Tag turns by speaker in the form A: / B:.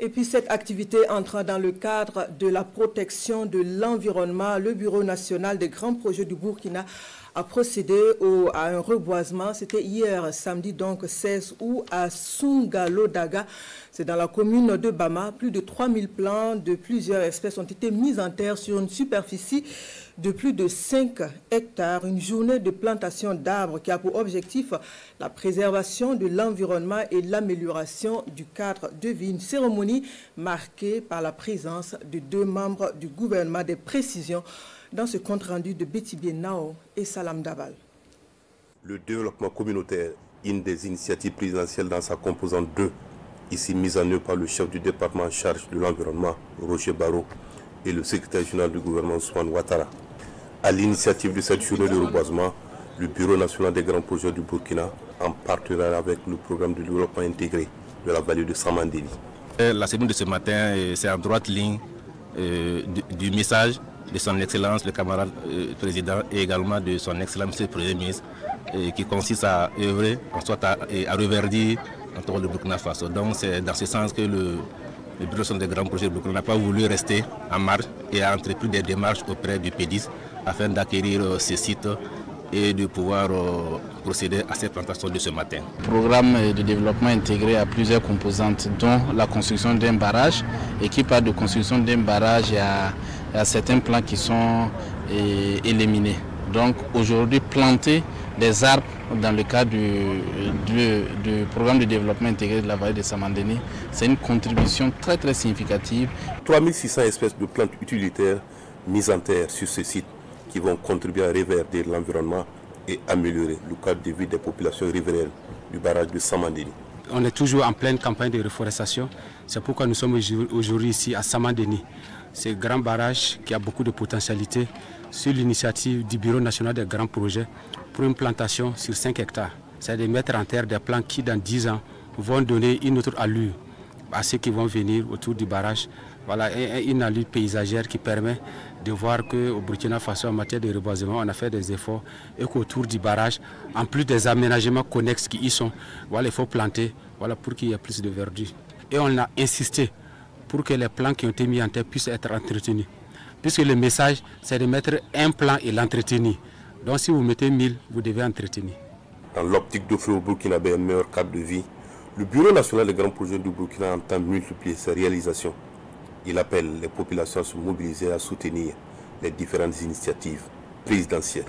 A: Et puis cette activité entrant dans le cadre de la protection de l'environnement, le Bureau national des grands projets du Burkina a procédé à un reboisement. C'était hier samedi, donc 16 août, à Sungalo-Daga. C'est dans la commune de Bama. Plus de 3000 plants de plusieurs espèces ont été mis en terre sur une superficie de plus de 5 hectares. Une journée de plantation d'arbres qui a pour objectif la préservation de l'environnement et l'amélioration du cadre de vie. Une cérémonie marquée par la présence de 2 membres du gouvernement. Des précisions dans ce compte-rendu de Betty Bienao et Salam Dabal.
B: Le développement communautaire, une des initiatives présidentielles dans sa composante 2, ici mise en œuvre par le chef du département en charge de l'environnement, Roger Barreau, et le secrétaire général du gouvernement, Ousmane Ouattara. À l'initiative de cette journée de reboisement, le Bureau national des grands projets du Burkina, en partenariat avec le programme de développement intégré de la vallée de Samandéni.
C: La cérémonie de ce matin, c'est en droite ligne du message de son Excellence, le camarade président, et également de son Excellence, le Premier ministre, qui consiste à œuvrer, à reverdir le Burkina Faso. Donc c'est dans ce sens que le Bureau national des grands projets du Burkina n'a pas voulu rester en marge et a entrepris des démarches auprès du PEDIS afin d'acquérir ces sites et de pouvoir procéder à cette plantation de ce matin.
D: Le programme de développement intégré a plusieurs composantes, dont la construction d'un barrage. Et qui parle de construction d'un barrage, il y a certains plans qui sont éliminés. Donc aujourd'hui, planter des arbres dans le cadre du programme de développement intégré de la vallée de Samandéni, c'est une contribution très très significative.
B: 3600 espèces de plantes utilitaires mises en terre sur ce site qui vont contribuer à reverdir l'environnement et améliorer le cadre de vie des populations riveraines du barrage de Samandéni.
E: On est toujours en pleine campagne de reforestation. C'est pourquoi nous sommes aujourd'hui ici à Samandéni. C'est un grand barrage qui a beaucoup de potentialité sur l'initiative du Bureau national des grands projets pour une plantation sur 5 hectares. C'est de mettre en terre des plants qui, dans 10 ans, vont donner une autre allure à ceux qui vont venir autour du barrage. Voilà, une allure paysagère qui permet de voir qu'au Burkina Faso, en matière de reboisement, on a fait des efforts et qu'autour du barrage, en plus des aménagements connexes qui y sont, voilà, il faut planter pour qu'il y ait plus de verdure. Et on a insisté pour que les plants qui ont été mis en terre puissent être entretenus. Puisque le message, c'est de mettre un plan et l'entretenir. Donc si vous mettez 1000, vous devez entretenir.
B: Dans l'optique d'offrir au Burkinabé un meilleur cadre de vie, le Bureau national des grands projets du Burkina entend multiplier ses réalisations. Il appelle les populations à se mobiliser et à soutenir les différentes initiatives présidentielles.